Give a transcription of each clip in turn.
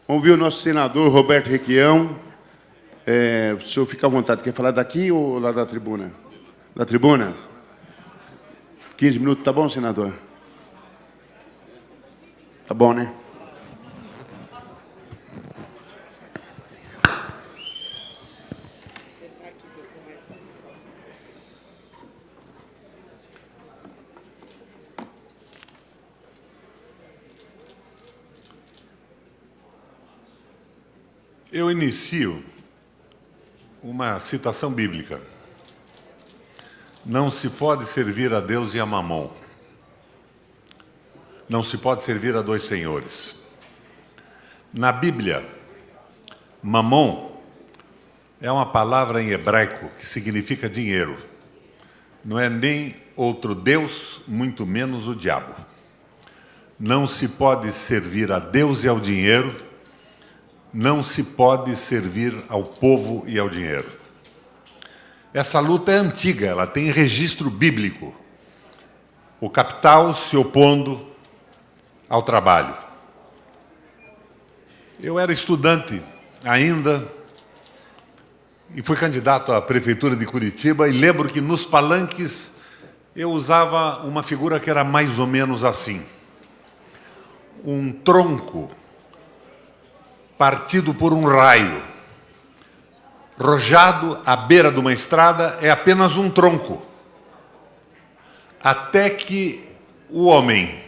Vamos ouvir o nosso senador Roberto Requião. O senhor fica à vontade. Quer falar daqui ou lá da tribuna? Da tribuna? 15 minutos, tá bom, senador? Tá bom, né? Eu inicio uma citação bíblica. Não se pode servir a Deus e a Mamon. Não se pode servir a dois senhores. Na Bíblia, Mamon é uma palavra em hebraico que significa dinheiro. Não é nem outro Deus, muito menos o diabo. Não se pode servir a Deus e ao dinheiro. Não se pode servir ao povo e ao dinheiro. Essa luta é antiga, ela tem registro bíblico. O capital se opondo ao trabalho. Eu era estudante ainda e fui candidato à prefeitura de Curitiba e lembro que nos palanques eu usava uma figura que era mais ou menos assim. Um tronco partido por um raio, rojado à beira de uma estrada, é apenas um tronco. Até que o homem,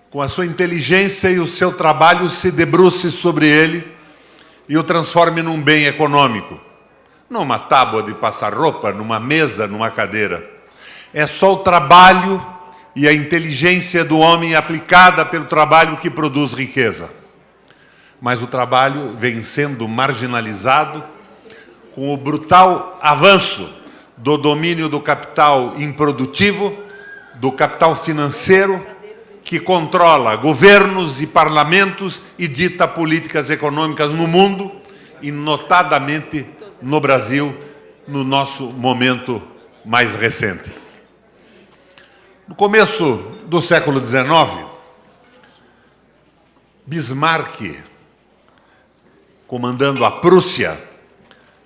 com a sua inteligência e o seu trabalho, se debruce sobre ele e o transforme num bem econômico. Numa tábua de passar roupa, numa mesa, numa cadeira. É só o trabalho e a inteligência do homem aplicada pelo trabalho que produz riqueza. Mas o trabalho vem sendo marginalizado com o brutal avanço do domínio do capital improdutivo, do capital financeiro, que controla governos e parlamentos e dita políticas econômicas no mundo, e notadamente no Brasil, no nosso momento mais recente. No começo do século XIX, Bismarck, comandando a Prússia,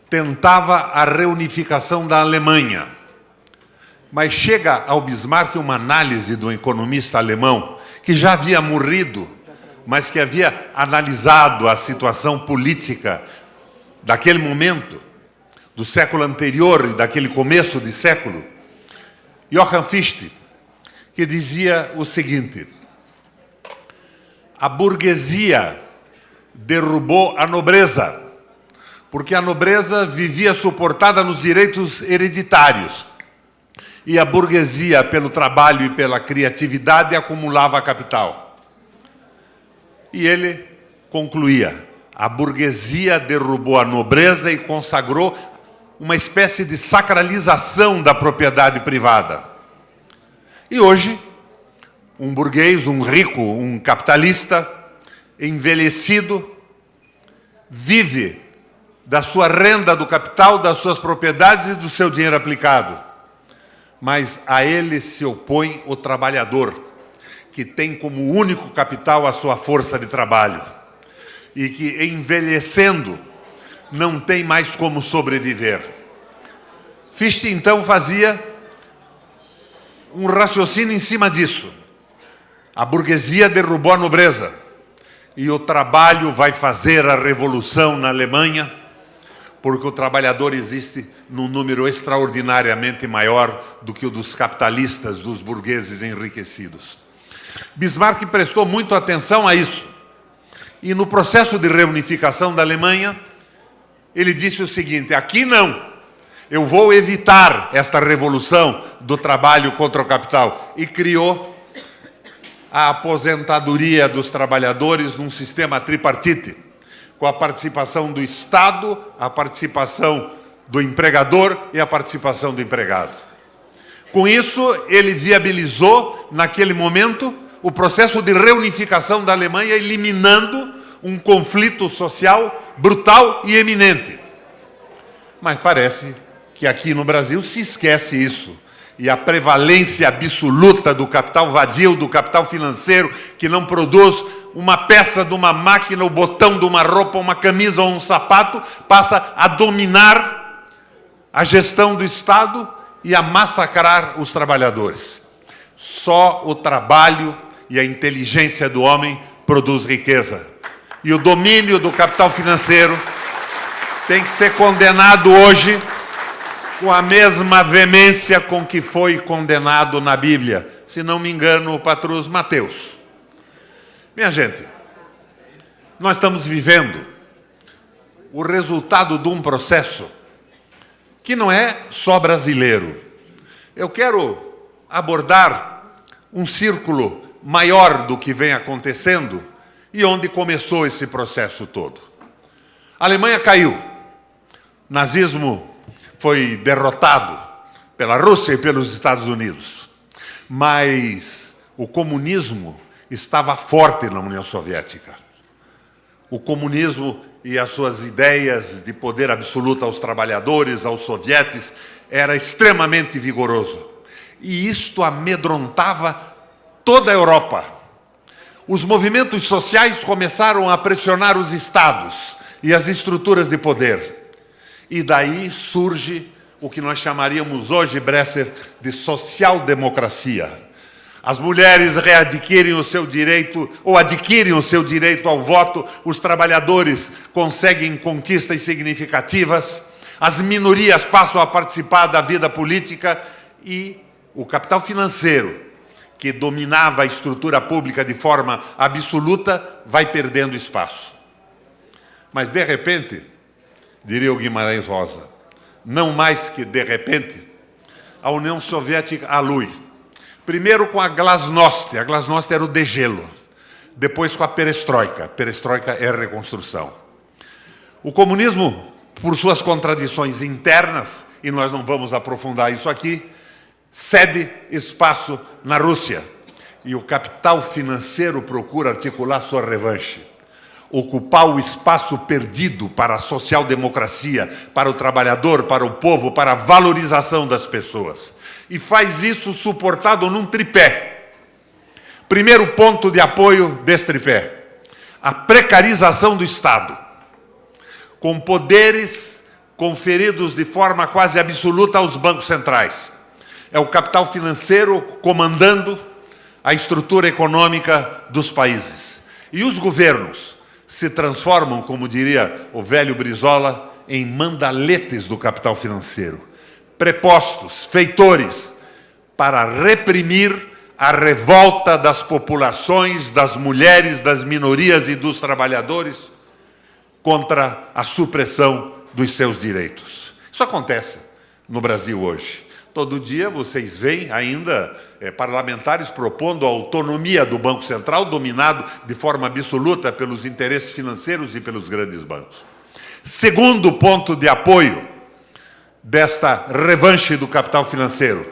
tentava a reunificação da Alemanha. Mas chega ao Bismarck uma análise do economista alemão, que já havia morrido, mas que havia analisado a situação política daquele momento, do século anterior e daquele começo de século, Johann Fichte, que dizia o seguinte: a burguesia derrubou a nobreza, porque a nobreza vivia suportada nos direitos hereditários e a burguesia, pelo trabalho e pela criatividade, acumulava capital. E ele concluía: a burguesia derrubou a nobreza e consagrou uma espécie de sacralização da propriedade privada. E hoje, um burguês, um rico, um capitalista envelhecido, vive da sua renda do capital, das suas propriedades e do seu dinheiro aplicado. Mas a ele se opõe o trabalhador, que tem como único capital a sua força de trabalho e que, envelhecendo, não tem mais como sobreviver. Fichte, então, fazia um raciocínio em cima disso. A burguesia derrubou a nobreza e o trabalho vai fazer a revolução na Alemanha, porque o trabalhador existe num número extraordinariamente maior do que o dos capitalistas, dos burgueses enriquecidos. Bismarck prestou muito atenção a isso. E no processo de reunificação da Alemanha, ele disse o seguinte: aqui não, eu vou evitar esta revolução do trabalho contra o capital. E criou a aposentadoria dos trabalhadores num sistema tripartite, com a participação do Estado, a participação do empregador e a participação do empregado. Com isso, ele viabilizou, naquele momento, o processo de reunificação da Alemanha, eliminando um conflito social brutal e eminente. Mas parece que aqui no Brasil se esquece isso. e a prevalência absoluta do capital vadio, do capital financeiro, que não produz uma peça de uma máquina, o botão de uma roupa, uma camisa ou um sapato, passa a dominar a gestão do Estado e a massacrar os trabalhadores. Só o trabalho e a inteligência do homem produz riqueza. E o domínio do capital financeiro tem que ser condenado hoje com a mesma veemência com que foi condenado na Bíblia. Se não me engano, o patrus Mateus. Minha gente, nós estamos vivendo o resultado de um processo que não é só brasileiro. Eu quero abordar um círculo maior do que vem acontecendo e onde começou esse processo todo. A Alemanha caiu. O nazismo foi derrotado pela Rússia e pelos Estados Unidos. Mas o comunismo estava forte na União Soviética. O comunismo e as suas ideias de poder absoluto aos trabalhadores, aos sovietes, era extremamente vigoroso. E isto amedrontava toda a Europa. Os movimentos sociais começaram a pressionar os estados e as estruturas de poder. E daí surge o que nós chamaríamos hoje, Bresser, de social-democracia. As mulheres readquirem o seu direito, ou adquirem o seu direito ao voto, os trabalhadores conseguem conquistas significativas, as minorias passam a participar da vida política e o capital financeiro, que dominava a estrutura pública de forma absoluta, vai perdendo espaço. Mas, de repente, diria o Guimarães Rosa, não mais que de repente, a União Soviética alui. Primeiro com a glasnost era o degelo. Depois com a perestroika. Perestroika é reconstrução. O comunismo, por suas contradições internas, e nós não vamos aprofundar isso aqui, cede espaço na Rússia. E o capital financeiro procura articular sua revanche. Ocupar o espaço perdido para a social-democracia, para o trabalhador, para o povo, para a valorização das pessoas. E faz isso suportado num tripé. Primeiro ponto de apoio desse tripé: a precarização do Estado, com poderes conferidos de forma quase absoluta aos bancos centrais. É o capital financeiro comandando a estrutura econômica dos países. E os governos se transformam, como diria o velho Brizola, em mandaletes do capital financeiro. Prepostos, feitores, para reprimir a revolta das populações, das mulheres, das minorias e dos trabalhadores contra a supressão dos seus direitos. Isso acontece no Brasil hoje. Todo dia vocês veem ainda parlamentares propondo a autonomia do Banco Central, dominado de forma absoluta pelos interesses financeiros e pelos grandes bancos. Segundo ponto de apoio desta revanche do capital financeiro: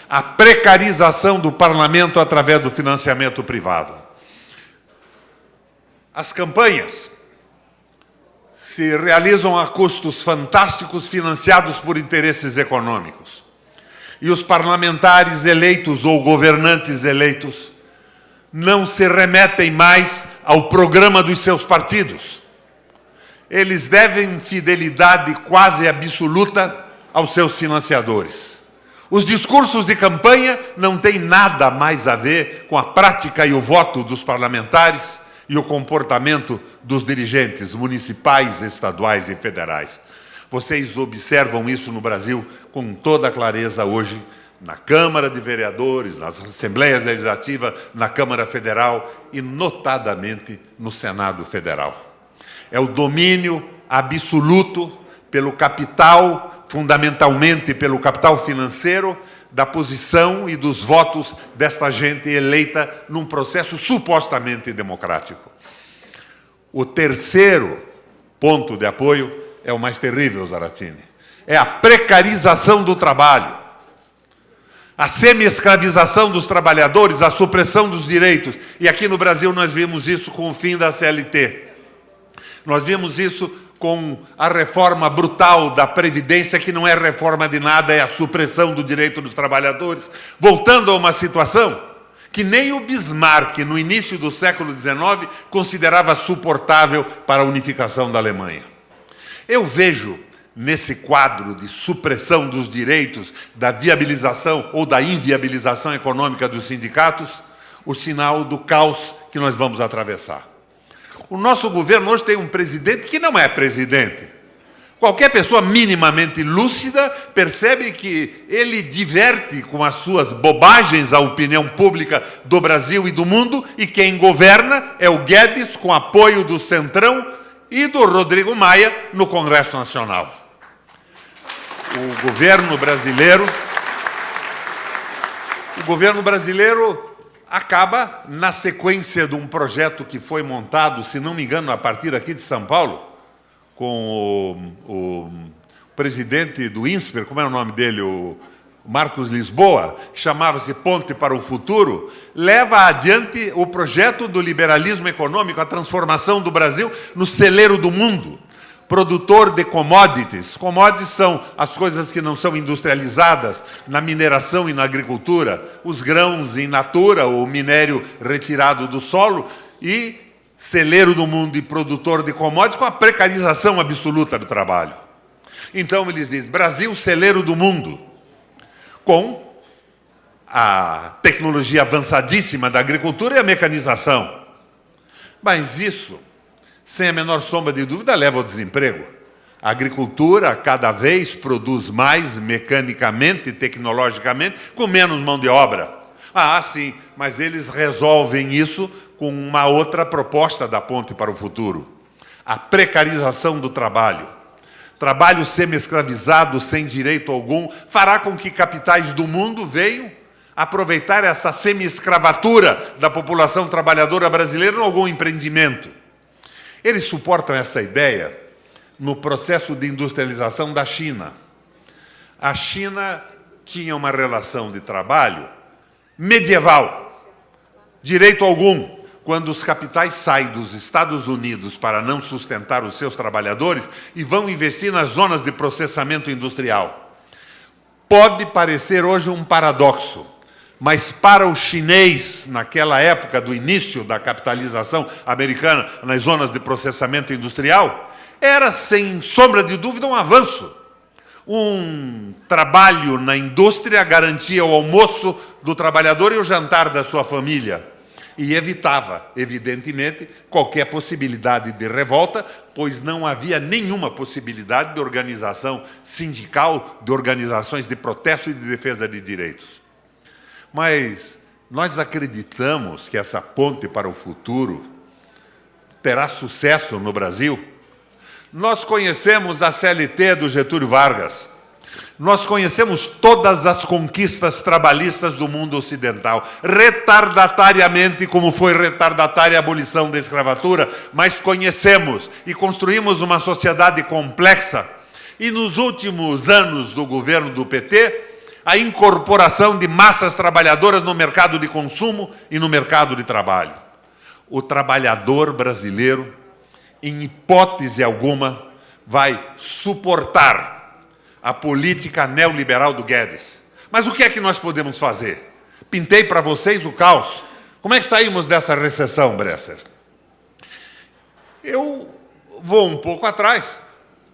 a precarização do parlamento através do financiamento privado. As campanhas se realizam a custos fantásticos financiados por interesses econômicos. E os parlamentares eleitos ou governantes eleitos não se remetem mais ao programa dos seus partidos. Eles devem fidelidade quase absoluta aos seus financiadores. Os discursos de campanha não têm nada mais a ver com a prática e o voto dos parlamentares e o comportamento dos dirigentes municipais, estaduais e federais. Vocês observam isso no Brasil com toda clareza hoje, na Câmara de Vereadores, nas Assembleias Legislativas, na Câmara Federal e, notadamente, no Senado Federal. É o domínio absoluto pelo capital, fundamentalmente pelo capital financeiro, da posição e dos votos desta gente eleita num processo supostamente democrático. O terceiro ponto de apoio é o mais terrível, Zaratini. É a precarização do trabalho, a semi-escravização dos trabalhadores, a supressão dos direitos. E aqui no Brasil nós vimos isso com o fim da CLT. Nós vimos isso com a reforma brutal da Previdência, que não é reforma de nada, é a supressão do direito dos trabalhadores, voltando a uma situação que nem o Bismarck, no início do século XIX, considerava suportável para a unificação da Alemanha. Eu vejo, nesse quadro de supressão dos direitos, da viabilização ou da inviabilização econômica dos sindicatos, o sinal do caos que nós vamos atravessar. O nosso governo hoje tem um presidente que não é presidente. Qualquer pessoa minimamente lúcida percebe que ele diverte com as suas bobagens a opinião pública do Brasil e do mundo, e quem governa é o Guedes, com apoio do Centrão e do Rodrigo Maia no Congresso Nacional. O governo brasileiro acaba, na sequência de um projeto que foi montado, se não me engano, a partir aqui de São Paulo, com o presidente do INSPER, como é o nome dele, o Marcos Lisboa, que chamava-se Ponte para o Futuro, leva adiante o projeto do liberalismo econômico, a transformação do Brasil no celeiro do mundo, produtor de commodities. Commodities são as coisas que não são industrializadas na mineração e na agricultura, os grãos in natura, o minério retirado do solo, e celeiro do mundo e produtor de commodities com a precarização absoluta do trabalho. Então eles dizem, Brasil, celeiro do mundo, com a tecnologia avançadíssima da agricultura e a mecanização. Mas isso, sem a menor sombra de dúvida, leva ao desemprego. A agricultura cada vez produz mais mecanicamente e tecnologicamente, com menos mão de obra. Ah, sim, mas eles resolvem isso com uma outra proposta da Ponte para o Futuro. A precarização do trabalho. Trabalho semi-escravizado, sem direito algum, fará com que capitais do mundo venham aproveitar essa semi-escravatura da população trabalhadora brasileira em algum empreendimento. Eles suportam essa ideia no processo de industrialização da China. A China tinha uma relação de trabalho medieval, direito algum. Quando os capitais saem dos Estados Unidos para não sustentar os seus trabalhadores e vão investir nas zonas de processamento industrial. Pode parecer hoje um paradoxo, mas para o chinês, naquela época do início da capitalização americana nas zonas de processamento industrial, era, sem sombra de dúvida, um avanço. Um trabalho na indústria garantia o almoço do trabalhador e o jantar da sua família. E evitava, evidentemente, qualquer possibilidade de revolta, pois não havia nenhuma possibilidade de organização sindical, de organizações de protesto e de defesa de direitos. Mas nós acreditamos que essa ponte para o futuro terá sucesso no Brasil. Nós conhecemos a CLT do Getúlio Vargas. Nós conhecemos todas as conquistas trabalhistas do mundo ocidental, retardatariamente, como foi retardatária a abolição da escravatura, mas conhecemos e construímos uma sociedade complexa. E nos últimos anos do governo do PT, a incorporação de massas trabalhadoras no mercado de consumo e no mercado de trabalho. O trabalhador brasileiro, em hipótese alguma, vai suportar a política neoliberal do Guedes. Mas o que é que nós podemos fazer? Pintei para vocês o caos. Como é que saímos dessa recessão, Bresser? Eu vou um pouco atrás,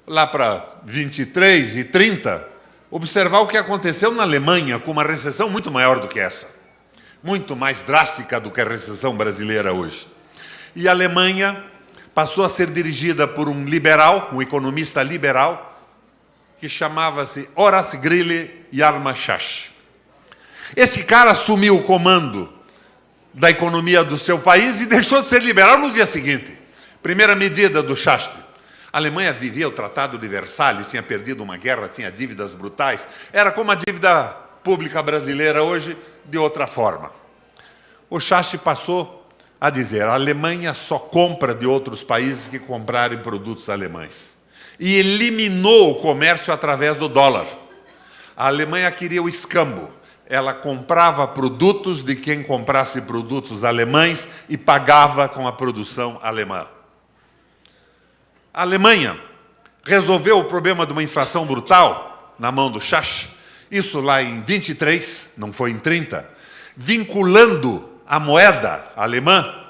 lá para 23 e 30, observar o que aconteceu na Alemanha com uma recessão muito maior do que essa. Muito mais drástica do que a recessão brasileira hoje. E a Alemanha passou a ser dirigida por um liberal, um economista liberal, que chamava-se Horace Greeley Yarmachach. Esse cara assumiu o comando da economia do seu país e deixou de ser liberal no dia seguinte. Primeira medida do Schacht. A Alemanha vivia o Tratado de Versalhes, tinha perdido uma guerra, tinha dívidas brutais. Era como a dívida pública brasileira hoje, de outra forma. O Schacht passou a dizer: a Alemanha só compra de outros países que comprarem produtos alemães. E eliminou o comércio através do dólar. A Alemanha queria o escambo. Ela comprava produtos de quem comprasse produtos alemães e pagava com a produção alemã. A Alemanha resolveu o problema de uma inflação brutal na mão do Schacht, isso lá em 23, não foi em 30, vinculando a moeda alemã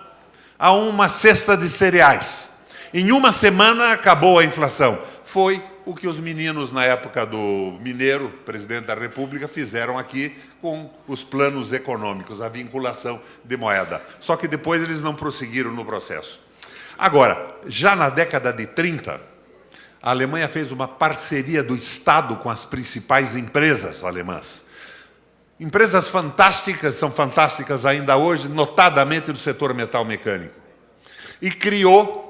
a uma cesta de cereais. Em uma semana acabou a inflação. Foi o que os meninos, na época do Mineiro, presidente da República, fizeram aqui com os planos econômicos, a vinculação de moeda. Só que depois eles não prosseguiram no processo. Agora, já na década de 30, a Alemanha fez uma parceria do Estado com as principais empresas alemãs. Empresas fantásticas, são fantásticas ainda hoje, notadamente no setor metal mecânico. E criou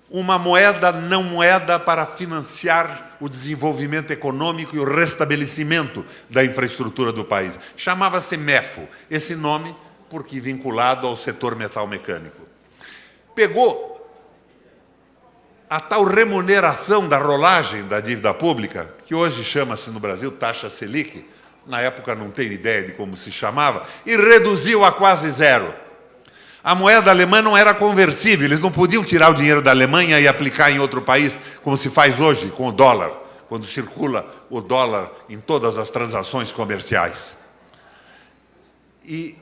uma moeda não moeda para financiar o desenvolvimento econômico e o restabelecimento da infraestrutura do país. Chamava-se MEFO, esse nome porque vinculado ao setor metal mecânico. Pegou a tal remuneração da rolagem da dívida pública, que hoje chama-se no Brasil taxa Selic, na época não tenho ideia de como se chamava, e reduziu a quase zero. A moeda alemã não era conversível, eles não podiam tirar o dinheiro da Alemanha e aplicar em outro país, como se faz hoje com o dólar, quando circula o dólar em todas as transações comerciais. E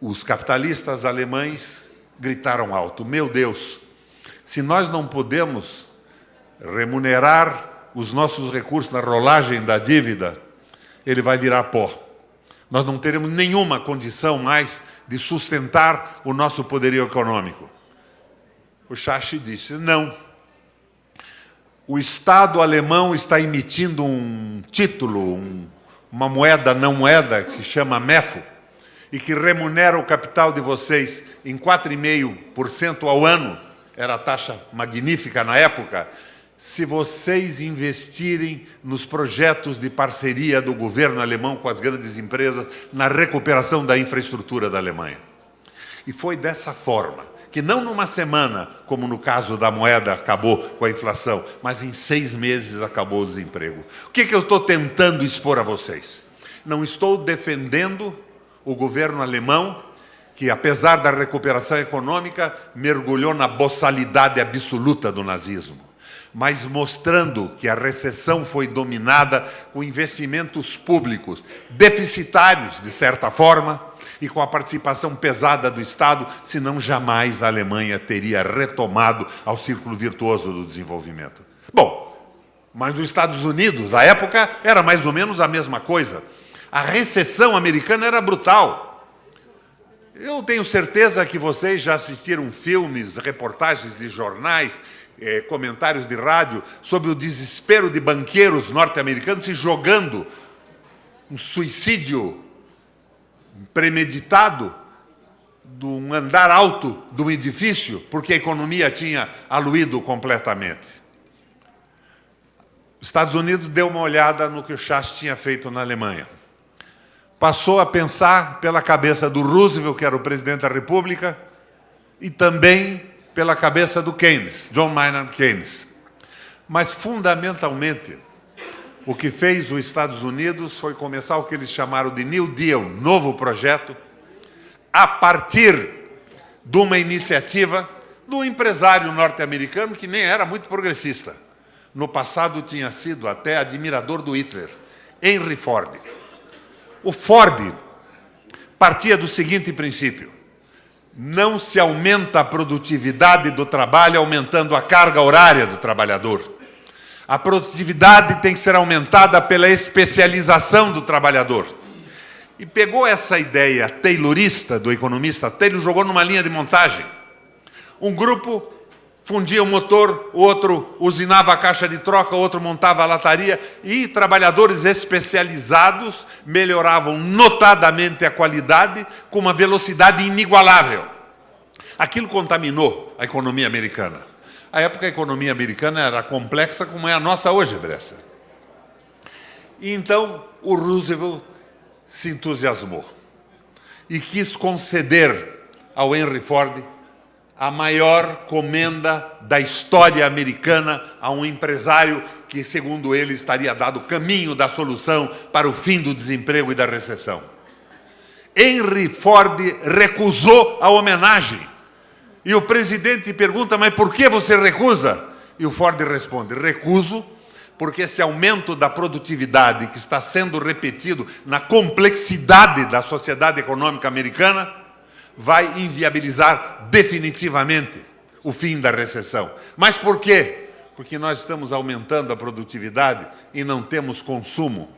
os capitalistas alemães gritaram alto: meu Deus, se nós não podemos remunerar os nossos recursos na rolagem da dívida, ele vai virar pó. Nós não teremos nenhuma condição mais de sustentar o nosso poderio econômico. O Schacht disse: não. O Estado alemão está emitindo um título, uma moeda não moeda, que se chama MEFO, e que remunera o capital de vocês em 4,5% ao ano, era a taxa magnífica na época, se vocês investirem nos projetos de parceria do governo alemão com as grandes empresas na recuperação da infraestrutura da Alemanha. E foi dessa forma, que não numa semana, como no caso da moeda acabou com a inflação, mas em 6 meses acabou o desemprego. O que eu estou tentando expor a vocês? Não estou defendendo o governo alemão, que apesar da recuperação econômica, mergulhou na boçalidade absoluta do nazismo, mas mostrando que a recessão foi dominada com investimentos públicos deficitários, de certa forma, e com a participação pesada do Estado, senão jamais a Alemanha teria retomado ao círculo virtuoso do desenvolvimento. Bom, mas nos Estados Unidos, à época, era mais ou menos a mesma coisa. A recessão americana era brutal. Eu tenho certeza que vocês já assistiram filmes, reportagens de jornais, comentários de rádio sobre o desespero de banqueiros norte-americanos se jogando um suicídio premeditado de um andar alto de um edifício, porque a economia tinha aluído completamente. Os Estados Unidos deu uma olhada no que o Schacht tinha feito na Alemanha. Passou a pensar pela cabeça do Roosevelt, que era o presidente da República, e também pela cabeça do Keynes, John Maynard Keynes. Mas, fundamentalmente, o que fez os Estados Unidos foi começar o que eles chamaram de New Deal, novo projeto, a partir de uma iniciativa do empresário norte-americano que nem era muito progressista. No passado tinha sido até admirador do Hitler, Henry Ford. O Ford partia do seguinte princípio: não se aumenta a produtividade do trabalho aumentando a carga horária do trabalhador. A produtividade tem que ser aumentada pela especialização do trabalhador. E pegou essa ideia taylorista do economista Taylor, jogou numa linha de montagem. Um grupo fundia o motor, o outro usinava a caixa de troca, o outro montava a lataria, e trabalhadores especializados melhoravam notadamente a qualidade com uma velocidade inigualável. Aquilo contaminou a economia americana. À época, a economia americana era complexa como é a nossa hoje, Bressa. E então, o Roosevelt se entusiasmou e quis conceder ao Henry Ford a maior comenda da história americana a um empresário que, segundo ele, estaria dado o caminho da solução para o fim do desemprego e da recessão. Henry Ford recusou a homenagem. E o presidente pergunta: mas por que você recusa? E o Ford responde: recuso, porque esse aumento da produtividade que está sendo repetido na complexidade da sociedade econômica americana vai inviabilizar definitivamente o fim da recessão. Mas por quê? Porque nós estamos aumentando a produtividade e não temos consumo.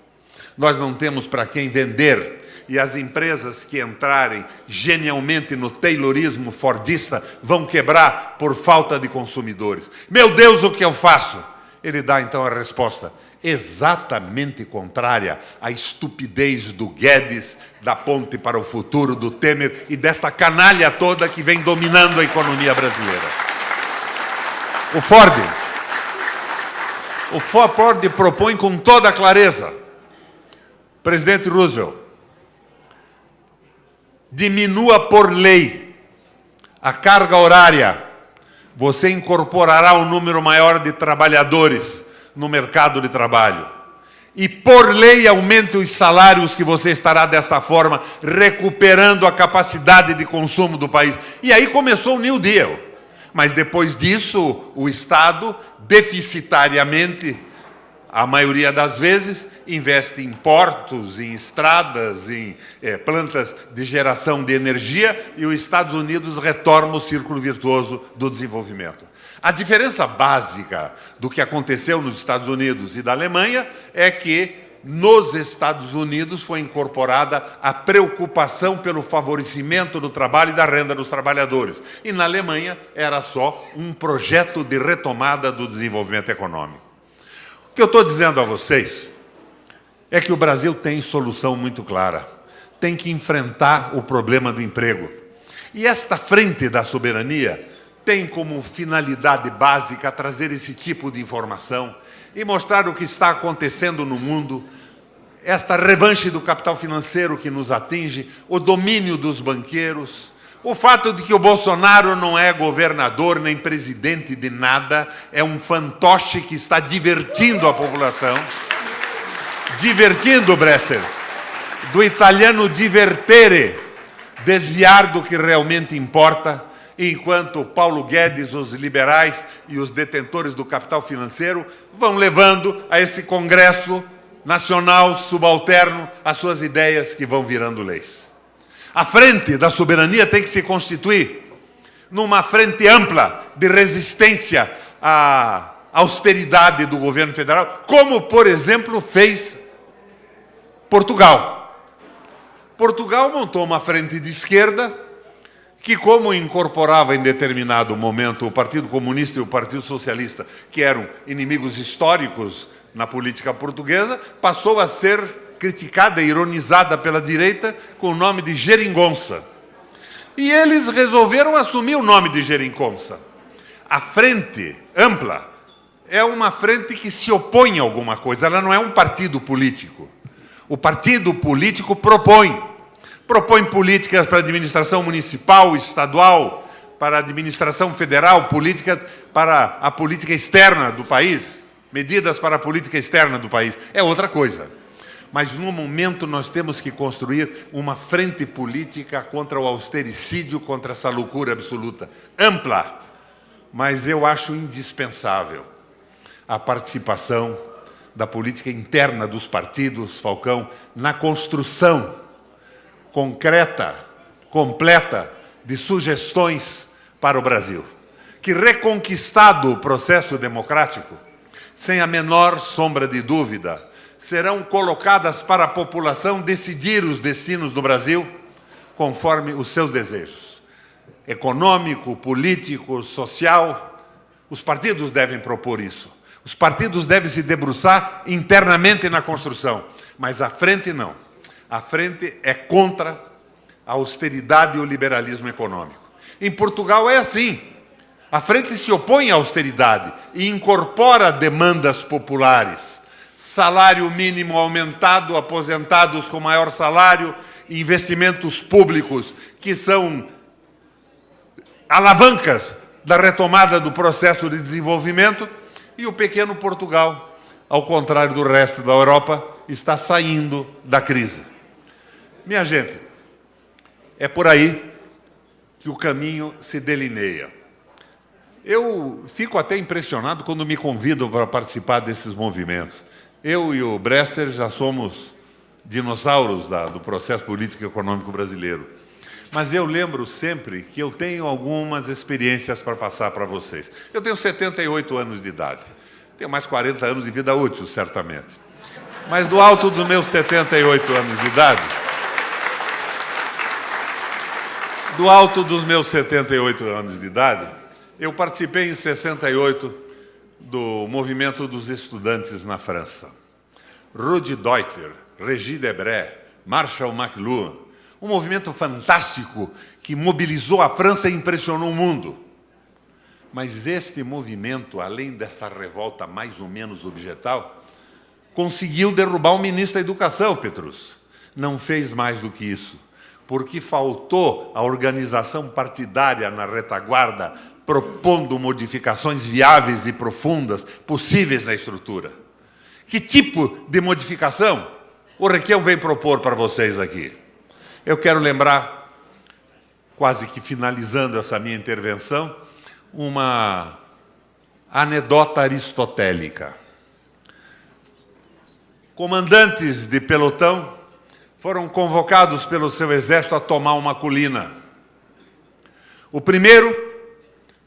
Nós não temos para quem vender. E as empresas que entrarem genialmente no taylorismo fordista vão quebrar por falta de consumidores. Meu Deus, o que eu faço? Ele dá então a resposta exatamente contrária à estupidez do Guedes, da Ponte para o Futuro, do Temer e desta canalha toda que vem dominando a economia brasileira. O Ford propõe com toda clareza, presidente Roosevelt, diminua por lei a carga horária, você incorporará um número maior de trabalhadores no mercado de trabalho. E por lei aumente os salários, que você estará dessa forma recuperando a capacidade de consumo do país. E aí começou o New Deal. Mas depois disso, o Estado, deficitariamente, a maioria das vezes, investe em portos, em estradas, em plantas de geração de energia, e os Estados Unidos retornam ao círculo virtuoso do desenvolvimento. A diferença básica do que aconteceu nos Estados Unidos e da Alemanha é que nos Estados Unidos foi incorporada a preocupação pelo favorecimento do trabalho e da renda dos trabalhadores. E na Alemanha era só um projeto de retomada do desenvolvimento econômico. O que eu estou dizendo a vocês é que o Brasil tem solução muito clara. Tem que enfrentar o problema do emprego. E esta frente da soberania tem como finalidade básica trazer esse tipo de informação e mostrar o que está acontecendo no mundo, esta revanche do capital financeiro que nos atinge, o domínio dos banqueiros, o fato de que o Bolsonaro não é governador nem presidente de nada, é um fantoche que está divertindo a população. Divertindo, Bresser, do italiano divertere, desviar do que realmente importa, enquanto Paulo Guedes, os liberais e os detentores do capital financeiro vão levando a esse Congresso Nacional subalterno as suas ideias que vão virando leis. A frente da soberania tem que se constituir numa frente ampla de resistência à austeridade do governo federal, como, por exemplo, fez Portugal. Portugal montou uma frente de esquerda que, como incorporava em determinado momento o Partido Comunista e o Partido Socialista, que eram inimigos históricos na política portuguesa, passou a ser criticada e ironizada pela direita com o nome de geringonça. E eles resolveram assumir o nome de geringonça. A frente ampla é uma frente que se opõe a alguma coisa, ela não é um partido político. O partido político propõe políticas para a administração municipal, estadual, para a administração federal, políticas para a política externa do país, medidas para a política externa do país. É outra coisa. Mas, no momento, nós temos que construir uma frente política contra o austericídio, contra essa loucura absoluta, ampla. Mas eu acho indispensável a participação da política interna dos partidos, Falcão, na construção concreta, completa, de sugestões para o Brasil. Que, reconquistado o processo democrático, sem a menor sombra de dúvida, serão colocadas para a população decidir os destinos do Brasil conforme os seus desejos. Econômico, político, social, os partidos devem propor isso. Os partidos devem se debruçar internamente na construção, mas a frente não. A frente é contra a austeridade e o liberalismo econômico. Em Portugal é assim. A frente se opõe à austeridade e incorpora demandas populares. Salário mínimo aumentado, aposentados com maior salário, investimentos públicos que são alavancas da retomada do processo de desenvolvimento, e o pequeno Portugal, ao contrário do resto da Europa, está saindo da crise. Minha gente, é por aí que o caminho se delineia. Eu fico até impressionado quando me convidam para participar desses movimentos. Eu e o Bresser já somos dinossauros do processo político e econômico brasileiro. Mas eu lembro sempre que eu tenho algumas experiências para passar para vocês. Eu tenho 78 anos de idade. Tenho mais 40 anos de vida útil, certamente. Mas do alto dos meus 78 anos de idade, eu participei em 68 do movimento dos estudantes na França. Rudi Deuter, Régis Debray, Marshall McLuhan, um movimento fantástico que mobilizou a França e impressionou o mundo. Mas este movimento, além dessa revolta mais ou menos objetal, conseguiu derrubar o ministro da Educação, Petrus. Não fez mais do que isso, porque faltou a organização partidária na retaguarda, propondo modificações viáveis e profundas, possíveis na estrutura. Que tipo de modificação o Requião vem propor para vocês aqui? Eu quero lembrar, quase que finalizando essa minha intervenção, uma anedota aristotélica. Comandantes de pelotão foram convocados pelo seu exército a tomar uma colina. O primeiro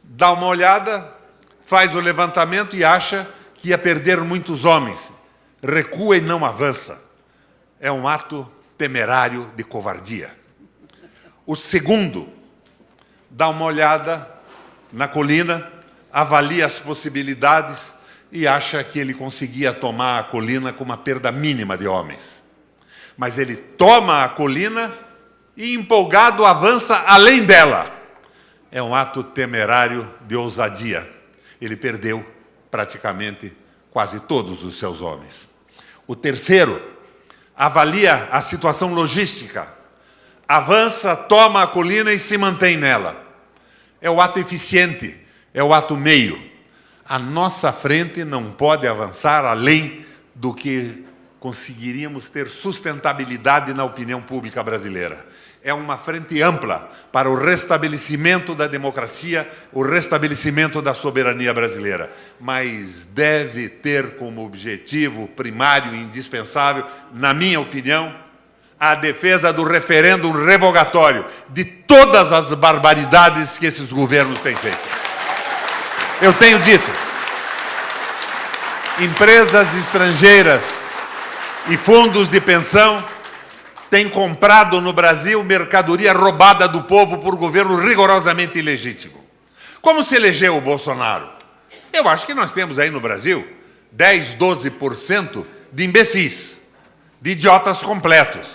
dá uma olhada, faz o levantamento e acha que ia perder muitos homens. Recua e não avança. É um ato temerário de covardia. O segundo dá uma olhada na colina, avalia as possibilidades e acha que ele conseguia tomar a colina com uma perda mínima de homens. Mas ele toma a colina e, empolgado, avança além dela. É um ato temerário de ousadia. Ele perdeu praticamente quase todos os seus homens. O terceiro avalia a situação logística, avança, toma a colina e se mantém nela. É o ato eficiente, é o ato meio. A nossa frente não pode avançar além do que conseguiríamos ter sustentabilidade na opinião pública brasileira. É uma frente ampla para o restabelecimento da democracia, o restabelecimento da soberania brasileira, mas deve ter como objetivo primário e indispensável, na minha opinião, a defesa do referêndum revogatório de todas as barbaridades que esses governos têm feito. Eu tenho dito, empresas estrangeiras e fundos de pensão têm comprado no Brasil mercadoria roubada do povo por governo rigorosamente ilegítimo. Como se elegeu o Bolsonaro? Eu acho que nós temos aí no Brasil 10, 12% de imbecis, de idiotas completos.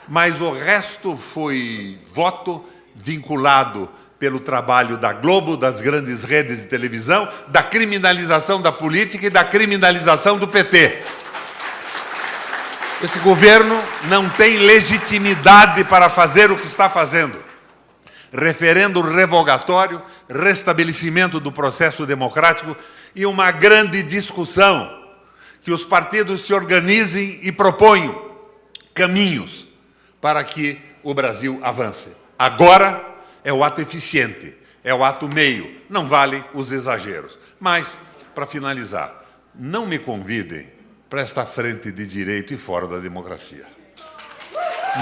Mas o resto foi voto vinculado pelo trabalho da Globo, das grandes redes de televisão, da criminalização da política e da criminalização do PT. Esse governo não tem legitimidade para fazer o que está fazendo. Referendo revogatório, restabelecimento do processo democrático e uma grande discussão, que os partidos se organizem e proponham caminhos para que o Brasil avance. Agora é o ato eficiente, é o ato meio, não vale os exageros. Mas, para finalizar, não me convidem para esta frente de direito e fora da democracia.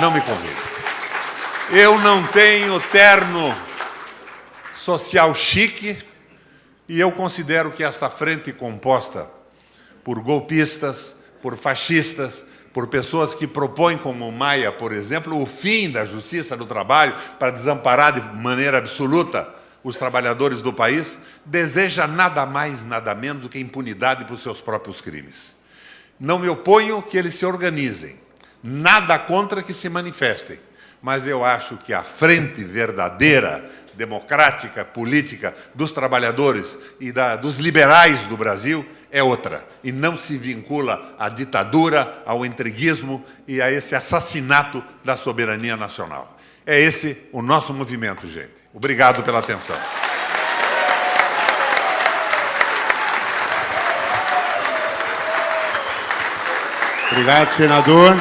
Não me convidem. Eu não tenho terno social chique e eu considero que esta frente composta por golpistas, por fascistas, por pessoas que propõem, como Maia, por exemplo, o fim da justiça do trabalho para desamparar de maneira absoluta os trabalhadores do país, deseja nada mais, nada menos do que impunidade para os seus próprios crimes. Não me oponho que eles se organizem, nada contra que se manifestem, mas eu acho que a frente verdadeira, democrática, política dos trabalhadores e dos liberais do Brasil é outra, e não se vincula à ditadura, ao entreguismo e a esse assassinato da soberania nacional. É esse o nosso movimento, gente. Obrigado pela atenção. Obrigado, senador.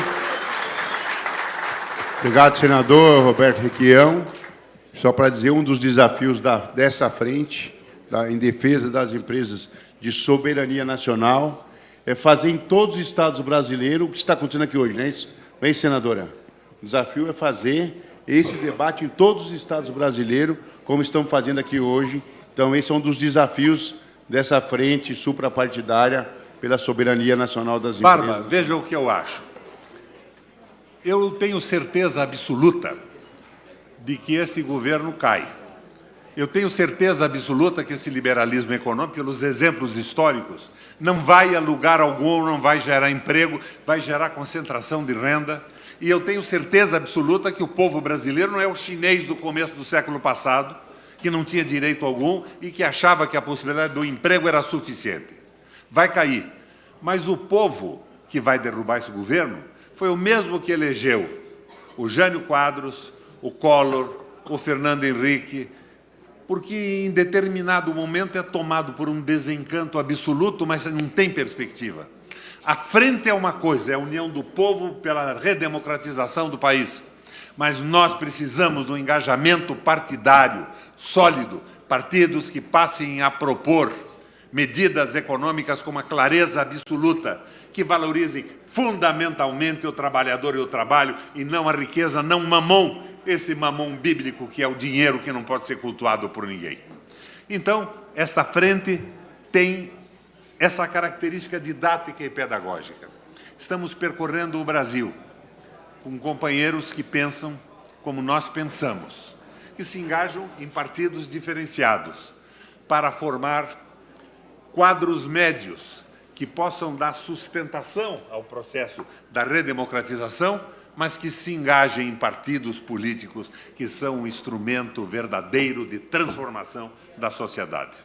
Obrigado, senador Roberto Requião. Só para dizer, um dos desafios dessa frente em defesa das empresas de soberania nacional, é fazer em todos os estados brasileiros o que está acontecendo aqui hoje, não é isso? Bem, senadora? O desafio é fazer esse debate em todos os estados brasileiros, como estamos fazendo aqui hoje. Então, esse é um dos desafios dessa frente suprapartidária pela soberania nacional das empresas. Barba, veja o que eu acho. Eu tenho certeza absoluta de que este governo cai. Eu tenho certeza absoluta que esse liberalismo econômico, pelos exemplos históricos, não vai a lugar algum, não vai gerar emprego, vai gerar concentração de renda. E eu tenho certeza absoluta que o povo brasileiro não é o chinês do começo do século passado, que não tinha direito algum e que achava que a possibilidade do emprego era suficiente. Vai cair. Mas o povo que vai derrubar esse governo foi o mesmo que elegeu o Jânio Quadros, o Collor, o Fernando Henrique, porque em determinado momento é tomado por um desencanto absoluto, mas não tem perspectiva. A frente é uma coisa, é a união do povo pela redemocratização do país. Mas nós precisamos de um engajamento partidário sólido, partidos que passem a propor medidas econômicas com uma clareza absoluta, que valorizem fundamentalmente o trabalhador e o trabalho, e não a riqueza, não mamão, esse mamão bíblico que é o dinheiro que não pode ser cultuado por ninguém. Então, esta frente tem essa característica didática e pedagógica. Estamos percorrendo o Brasil com companheiros que pensam como nós pensamos, que se engajam em partidos diferenciados para formar quadros médios que possam dar sustentação ao processo da redemocratização, mas que se engajem em partidos políticos que são um instrumento verdadeiro de transformação da sociedade.